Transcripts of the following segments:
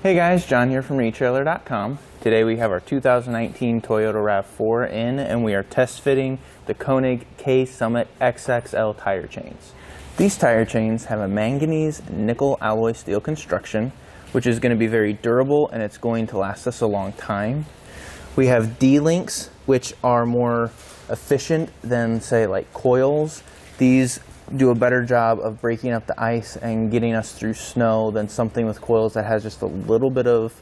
Hey guys, John here from etrailer.com. Today we have our 2019 Toyota RAV4 in, and we are test fitting the Konig K-Summit XXL tire chains. These tire chains have a manganese nickel alloy steel construction, which is going to be very durable and it's going to last us a long time. We have D-links, which are more efficient than, say, like coils. These do a better job of breaking up the ice and getting us through snow than something with coils that has just a little bit of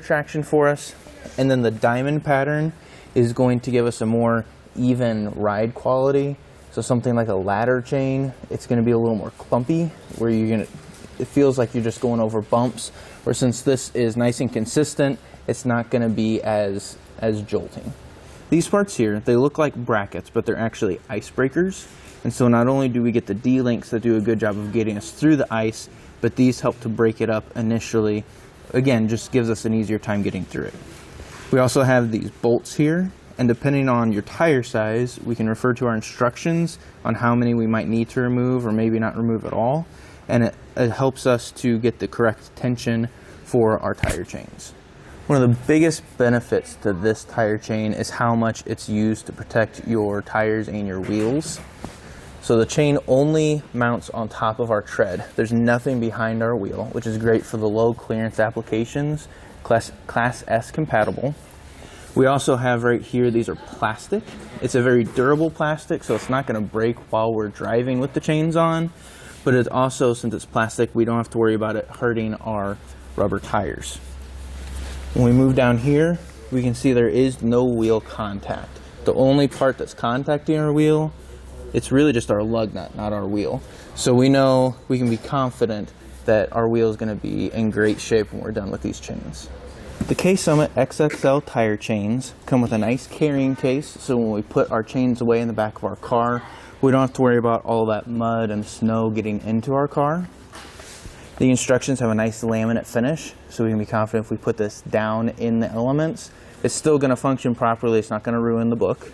traction for us. And then the diamond pattern is going to give us a more even ride quality. So something like a ladder chain, it's going to be a little more clumpy, where it feels like you're just going over bumps. Or since this is nice and consistent, it's not going to be as jolting. These parts here, they look like brackets, but they're actually icebreakers. And so not only do we get the D-links that do a good job of getting us through the ice, but these help to break it up initially. Again, just gives us an easier time getting through it. We also have these bolts here, and depending on your tire size, we can refer to our instructions on how many we might need to remove or maybe not remove at all. And it helps us to get the correct tension for our tire chains. One of the biggest benefits to this tire chain is how much it's used to protect your tires and your wheels. So the chain only mounts on top of our tread. There's nothing behind our wheel, which is great for the low clearance applications, Class S compatible. We also have right here, these are plastic. It's a very durable plastic, so it's not going to break while we're driving with the chains on. But it's also, since it's plastic, we don't have to worry about it hurting our rubber tires. When we move down here, we can see there is no wheel contact. The only part that's contacting our wheel, it's really just our lug nut, not our wheel. So we know we can be confident that our wheel is going to be in great shape when we're done with these chains. The K-Summit XXL tire chains come with a nice carrying case, so when we put our chains away in the back of our car, we don't have to worry about all that mud and snow getting into our car. The instructions have a nice laminate finish, so we can be confident if we put this down in the elements, it's still going to function properly. It's not going to ruin the book.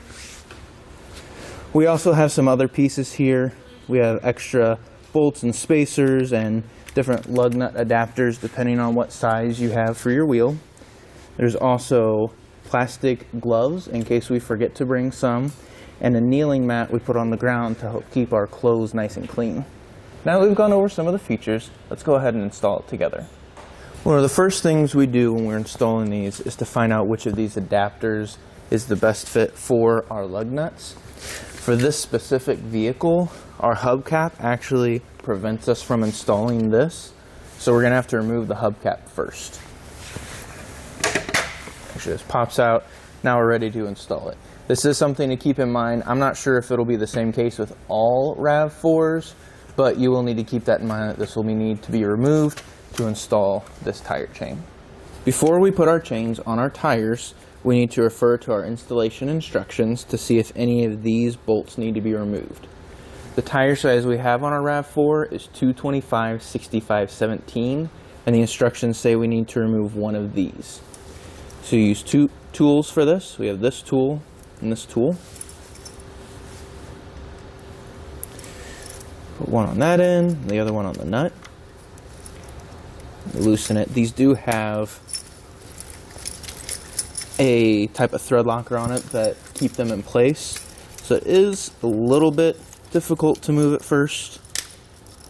We also have some other pieces here. We have extra bolts and spacers and different lug nut adapters depending on what size you have for your wheel. There's also plastic gloves in case we forget to bring some, and a kneeling mat we put on the ground to help keep our clothes nice and clean. Now that we've gone over some of the features, let's go ahead and install it together. One of the first things we do when we're installing these is to find out which of these adapters is the best fit for our lug nuts. For this specific vehicle, our hubcap actually prevents us from installing this, so we're going to have to remove the hubcap first. Actually, this pops out. Now we're ready to install it. This is something to keep in mind. I'm not sure if it'll be the same case with all RAV4s, but you will need to keep that in mind that this will need to be removed to install this tire chain. Before we put our chains on our tires, we need to refer to our installation instructions to see if any of these bolts need to be removed. The tire size we have on our RAV4 is 225/65/17, and the instructions say we need to remove one of these. So you use two tools for this. We have this tool and this tool. Put one on that end, and the other one on the nut. Loosen it. These do have a type of thread locker on it that keep them in place. So it is a little bit difficult to move at first,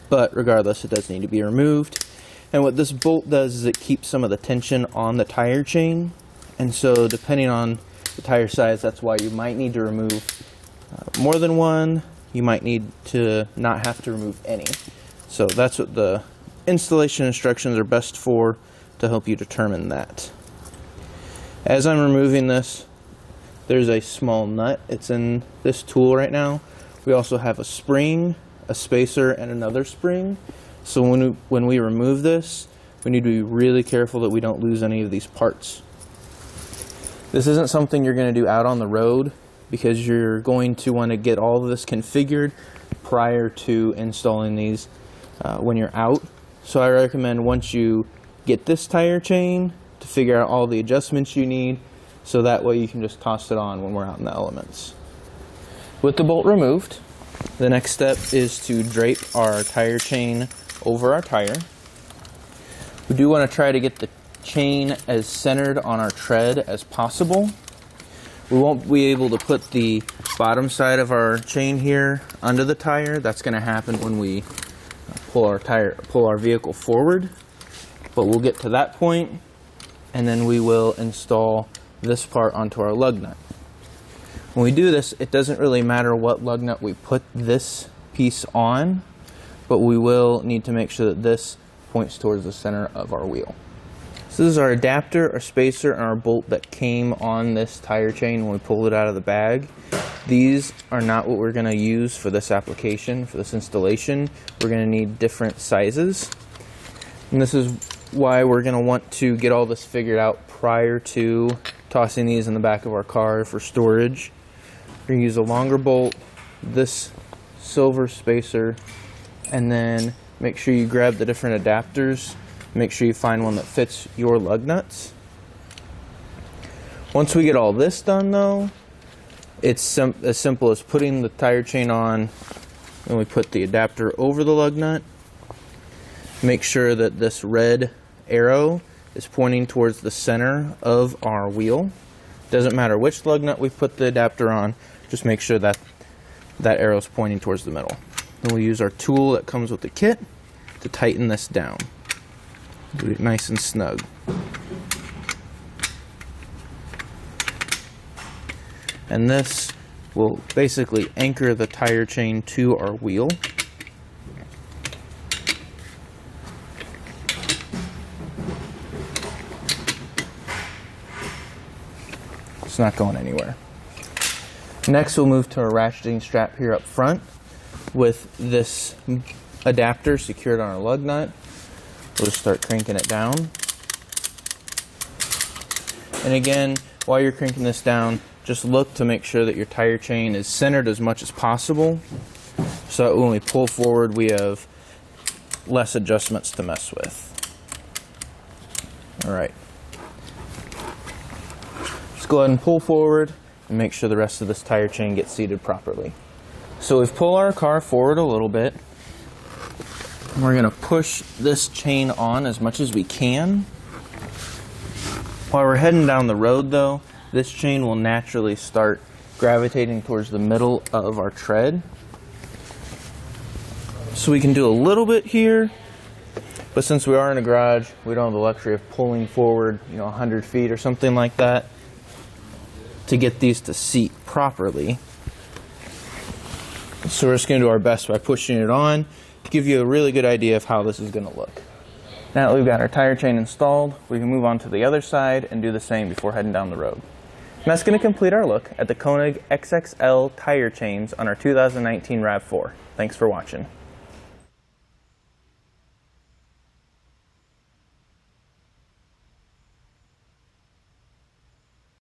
but regardless, it does need to be removed. And what this bolt does is it keeps some of the tension on the tire chain. And so depending on the tire size, that's why you might need to remove more than one. You might need to not have to remove any. So that's what the installation instructions are best for, to help you determine that. As I'm removing this, there's a small nut. It's in this tool right now. We also have a spring, a spacer, and another spring. So when we remove this, we need to be really careful that we don't lose any of these parts. This isn't something you're going to do out on the road, because you're going to want to get all of this configured prior to installing these when you're out. So I recommend once you get this tire chain to figure out all the adjustments you need, so that way you can just toss it on when we're out in the elements. With the bolt removed, the next step is to drape our tire chain over our tire. We do want to try to get the chain as centered on our tread as possible. We won't be able to put the bottom side of our chain here under the tire. That's going to happen when we pull our vehicle forward. But we'll get to that point, and then we will install this part onto our lug nut. When we do this, it doesn't really matter what lug nut we put this piece on, but we will need to make sure that this points towards the center of our wheel. So this is our adapter, our spacer, and our bolt that came on this tire chain when we pulled it out of the bag. These are not what we're going to use for this application, for this installation. We're going to need different sizes. And this is why we're going to want to get all this figured out prior to tossing these in the back of our car for storage. We're going to use a longer bolt, this silver spacer, and then make sure you grab the different adapters. Make sure you find one that fits your lug nuts. Once we get all this done though, it's as simple as putting the tire chain on, and we put the adapter over the lug nut. Make sure that this red arrow is pointing towards the center of our wheel. Doesn't matter which lug nut we put the adapter on, just make sure that that arrow is pointing towards the middle. Then we'll use our tool that comes with the kit to tighten this down. Do it nice and snug. And this will basically anchor the tire chain to our wheel. It's not going anywhere. Next, we'll move to a ratcheting strap here up front with this adapter secured on our lug nut. We'll just start cranking it down. And again, while you're cranking this down, just look to make sure that your tire chain is centered as much as possible, so that when we pull forward, we have less adjustments to mess with. All right. Let's go ahead and pull forward and make sure the rest of this tire chain gets seated properly. So we've pulled our car forward a little bit. We're going to push this chain on as much as we can. While we're heading down the road though, this chain will naturally start gravitating towards the middle of our tread. So we can do a little bit here, but since we are in a garage, we don't have the luxury of pulling forward, 100 feet or something like that to get these to seat properly. So we're just going to do our best by pushing it on to give you a really good idea of how this is going to look. Now that we've got our tire chain installed, we can move on to the other side and do the same before heading down the road. And that's going to complete our look at the Konig XXL tire chains on our 2019 RAV4. Thanks for watching.